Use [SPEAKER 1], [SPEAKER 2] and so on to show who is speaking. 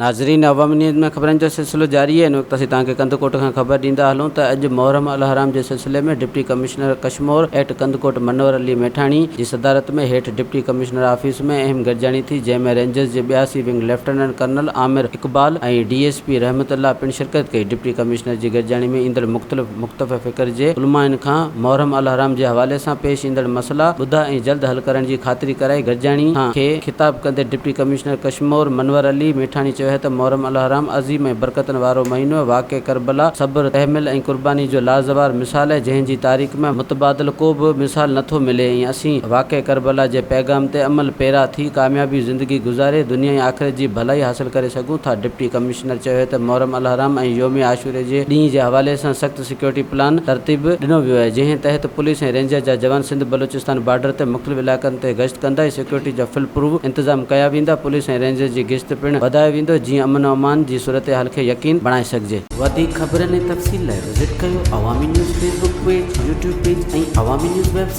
[SPEAKER 1] नाज़रीन, अवामी न्यूज़ में ख़बरनि जो सिलसिलो जारी है। इन वक़्तु असीं तव्हांखे कंदकोट खां ख़बर ॾींदा हलूं त अॼु मुहर्रम अल हराम जे सिलसिले में deputy commissioner Kashmore at Kandhkot Manwar Ali Methani जी सदारत में हेठि डिप्टी कमिश्नर ऑफिस में अहम गॾिजाणी थी, जंहिंमें रेंजर्स जे 82 wing lieutenant colonel Aamir Iqbal ऐं DSP रहमतुल्लाह पिणु शिरकत कई। डिप्टी कमिश्नर जी गॾिजाणी में ईंदड़ मुख़्तलिफ़ फ़िक्र जे उलमाइन खां मुहर्रम अल हराम जे हवाले सां पेश ईंदड़ मसला ॿुधा ऐं जल्द हल करण जी ख़ातिरी कराई। गॾिजाणी खे ख़िताब कंदे डिप्टी कमिश्नर कशमोर मनवर अली मेठाणी चयो है त मुहर्रम अल हराम अज़ीम ऐं बरकतनि वारो महीनो वाक़े करबला सब्र तहमिल ऐं कुर्बानी जो लाज़वाब मिसाल है, जंहिं जी तारीख़ में मुतबादिल को बि मिसाल नथो मिले ऐं असीं वाक़े करबला जे पैगाम ते अमल पैरा थी कामयाबी ज़िंदगी गुज़ारे दुनिया ऐं आख़िरत जी भलाई हासिल करे सघूं था। डिप्टी कमिश्नर चयो है त मुहर्रम अल हराम ऐं योम आशूरे जे ॾींहं जे हवाले सां सख़्त सिक्योरिटी प्लान तरतीब ॾिनो वियो आहे, जंहिं तहत पुलिस ऐं रेंजर जा जवान सिंध बलूचिस्तान बॉर्डर ते मुख़्तलिफ़ इलाइक़नि ते गश्त कंदा ऐं सिक्योरिटी जा फुल प्रूफ इंतज़ाम कया वेंदा। पुलिस ऐं रेंजर जी गिश्त पिणु वधायो वेंदो, जीअं अमन अमान जी सूरत हाल खे यकीन बणाए सघिजे। वधीक ख़बरनि ऐं तफ़सील लाइ विज़िट कयो अवामी news Facebook page, YouTube page ऐं अवामी न्यूज़ वेबसाइट।